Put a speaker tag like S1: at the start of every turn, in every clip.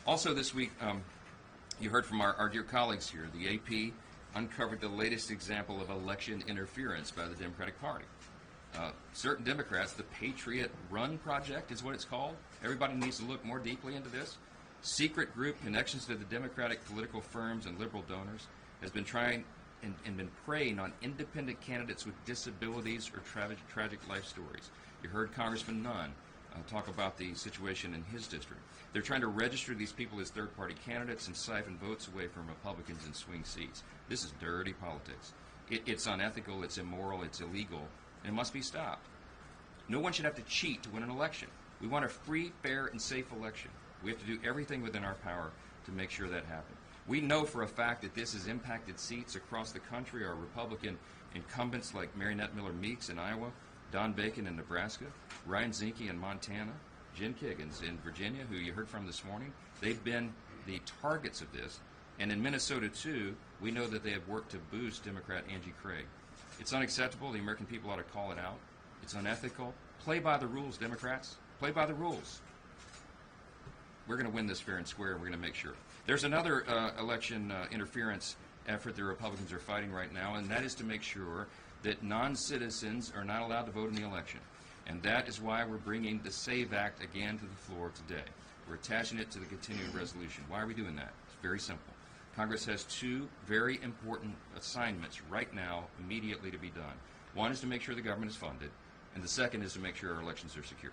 S1: Also this week, you heard from our dear colleagues here. The AP uncovered the latest example of election interference by the Democratic Party. Certain Democrats, the Patriot Run Project is what it's called. Everybody needs to look more deeply into this. Secret group connections to the Democratic political firms and liberal donors has been trying and been preying on independent candidates with disabilities or tragic life stories. You heard Congressman Nunn talk about the situation in his district. They're trying to register these people as third-party candidates and siphon votes away from Republicans in swing seats. This is dirty politics. It's unethical, it's immoral, it's illegal, and it must be stopped. No one should have to cheat to win an election. We want a free, fair, and safe election. We have to do everything within our power to make sure that happens. We know for a fact that this has impacted seats across the country. Our Republican incumbents like Marinette Miller-Meeks in Iowa, Don Bacon in Nebraska, Ryan Zinke in Montana, Jen Kiggins in Virginia, who you heard from this morning, they've been the targets of this. And in Minnesota, too, we know that they have worked to boost Democrat Angie Craig. It's unacceptable. The American people ought to call it out. It's unethical. Play by the rules, Democrats. Play by the rules. We're going to win this fair and square, and we're going to make sure. There's another election interference effort the Republicans are fighting right now, and that is to make sure that non-citizens are not allowed to vote in the election. And that is why we're bringing the SAVE Act again to the floor today. We're attaching it to the continuing resolution. Why are we doing that? It's very simple. Congress has two very important assignments right now, immediately to be done. One is to make sure the government is funded, and the second is to make sure our elections are secure.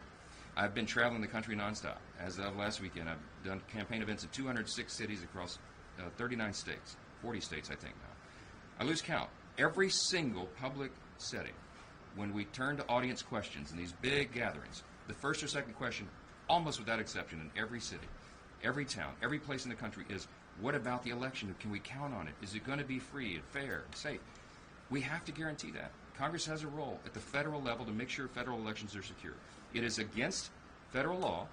S1: I've been traveling the country nonstop. As of last weekend, I've done campaign events in 206 cities across 39 states, 40 states I think now. I lose count. Every single public setting, when we turn to audience questions in these big gatherings, the first or second question, almost without exception, in every city, every town, every place in the country is, what about the election? Can we count on it? Is it going to be free and fair and safe? We have to guarantee that. Congress has a role at the federal level to make sure federal elections are secure. It is against federal law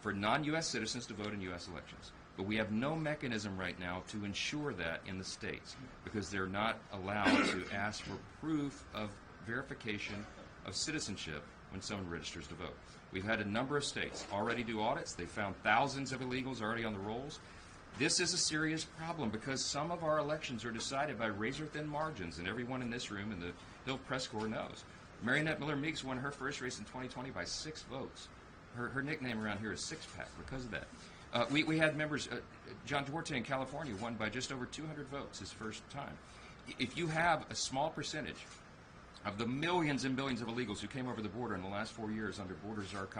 S1: for non-U.S. citizens to vote in U.S. elections. But we have no mechanism right now to ensure that in the states because they're not allowed to ask for proof of verification of citizenship when someone registers to vote. We've had a number of states already do audits. They found thousands of illegals already on the rolls. This is a serious problem because some of our elections are decided by razor-thin margins, and everyone in this room and the Hill Press Corps knows. Marinette Miller-Meeks won her first race in 2020 by 6 votes. Her nickname around here is Six Pack because of that. We had members, John Duarte in California won by just over 200 votes his first time. If you have a small percentage of the millions and billions of illegals who came over the border in the last 4 years under Borders Are